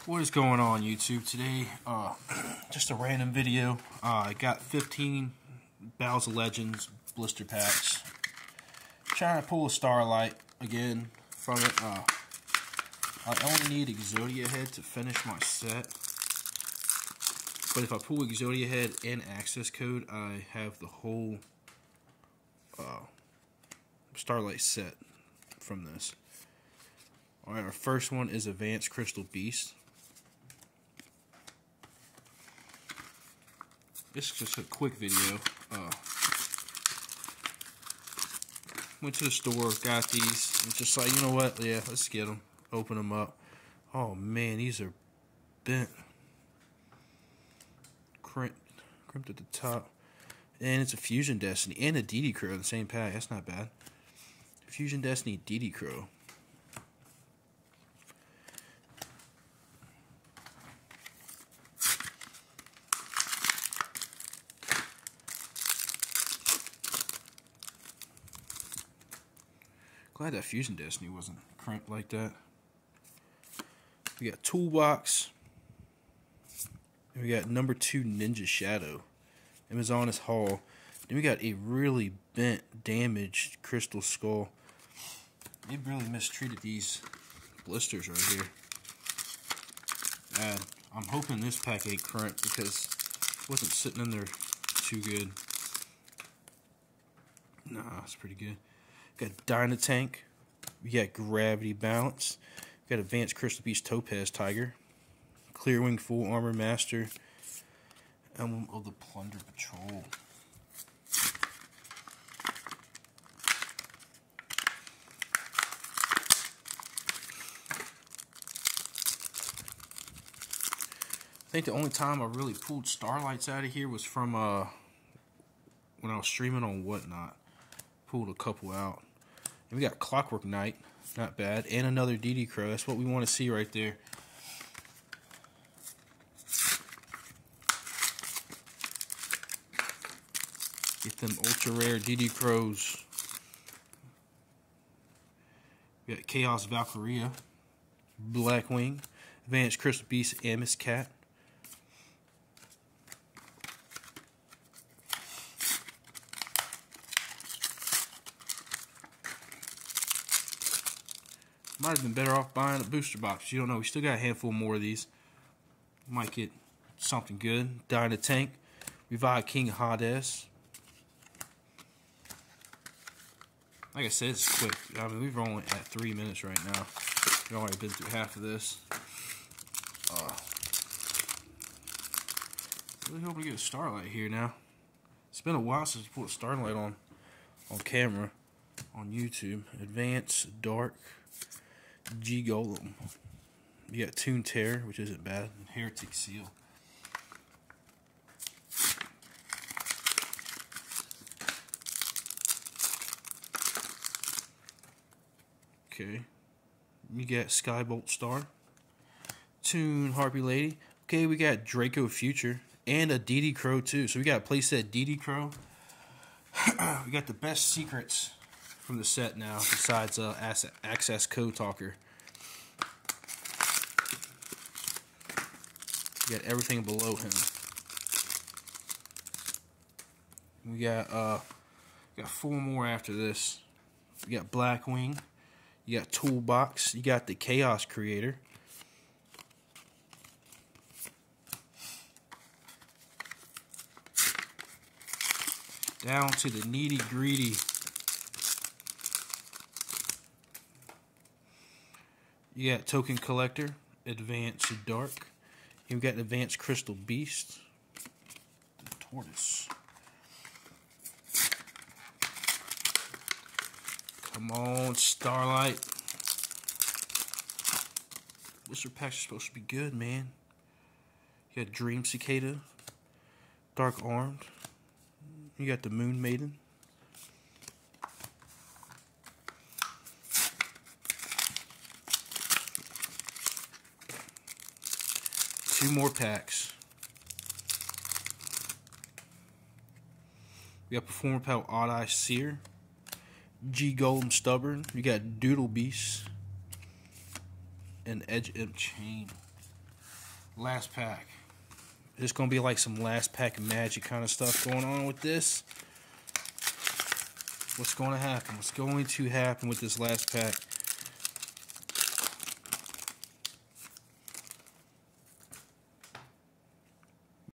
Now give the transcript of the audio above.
What is going on YouTube today? Just a random video. I got 15 Battles of Legends blister packs. Trying to pull a Starlight again from it. I only need Exodia head to finish my set. But if I pull Exodia head and access code, I have the whole Starlight set from this. Alright, our first one is Advanced Crystal Beast. This is just a quick video. Went to the store, got these, and just like, you know what, yeah, let's get them. Open them up. Oh man, these are bent. Crimped at the top. And it's a Fusion Destiny and a DD Crow in the same pack. That's not bad. Fusion Destiny DD Crow. Glad that Fusion Destiny wasn't crimped like that. We got Toolbox. And we got number 2 Ninja Shadow. Amazoness Hall. Then we got a really bent, damaged Crystal Skull. They really mistreated these blisters right here. I'm hoping this pack ain't crimped because it wasn't sitting in there too good. Nah, it's pretty good. Got Dynatank. We got Gravity Balance. We got Advanced Crystal Beast Topaz Tiger. Clearwing Full Armor Master. Emblem of the Plunder Patrol. I think the only time I really pulled Starlights out of here was from when I was streaming on Whatnot. Pulled a couple out. And we got Clockwork Knight, not bad, and another DD Crow. That's what we want to see right there. Get them ultra rare DD Crows. We got Chaos Valkyria, Blackwing, Advanced Crystal Beast Amos Cat. Might have been better off buying a booster box. You don't know. We still got a handful more of these. Might get something good. Dynatank. Revive King Hades. Like I said, it's quick. I mean, we're only at 3 minutes right now. We've already been through half of this. Really hoping to get a Starlight here now. It's been a while since we put a Starlight on camera on YouTube. Advanced Dark G-Golem. You got Toon Terror, which isn't bad, and Heretic Seal. Okay. You got Skybolt Star. Toon Harpy Lady. Okay, we got Draco Future. And a DD Crow too. So we got a playset DD Crow. We got the best secrets from the set now, besides Access Code Talker. You got everything below him. We got 4 more after this. You got Blackwing. You got Toolbox. You got the Chaos Creator. Down to the Needy Greedy. You got Token Collector, Advanced Dark. You got Advanced Crystal Beast, the Tortoise. Come on, Starlight. Blister packs are supposed to be good, man. You got Dream Cicada, Dark Armed. You got the Moon Maiden. Two more packs. We got Performer Pal Odd Eye Seer. G Golem Stubborn. We got Doodle Beast. And Edge Imp Chain. last pack. There's going to be like some last pack of magic kind of stuff going on with this. What's going to happen? What's going to happen with this last pack?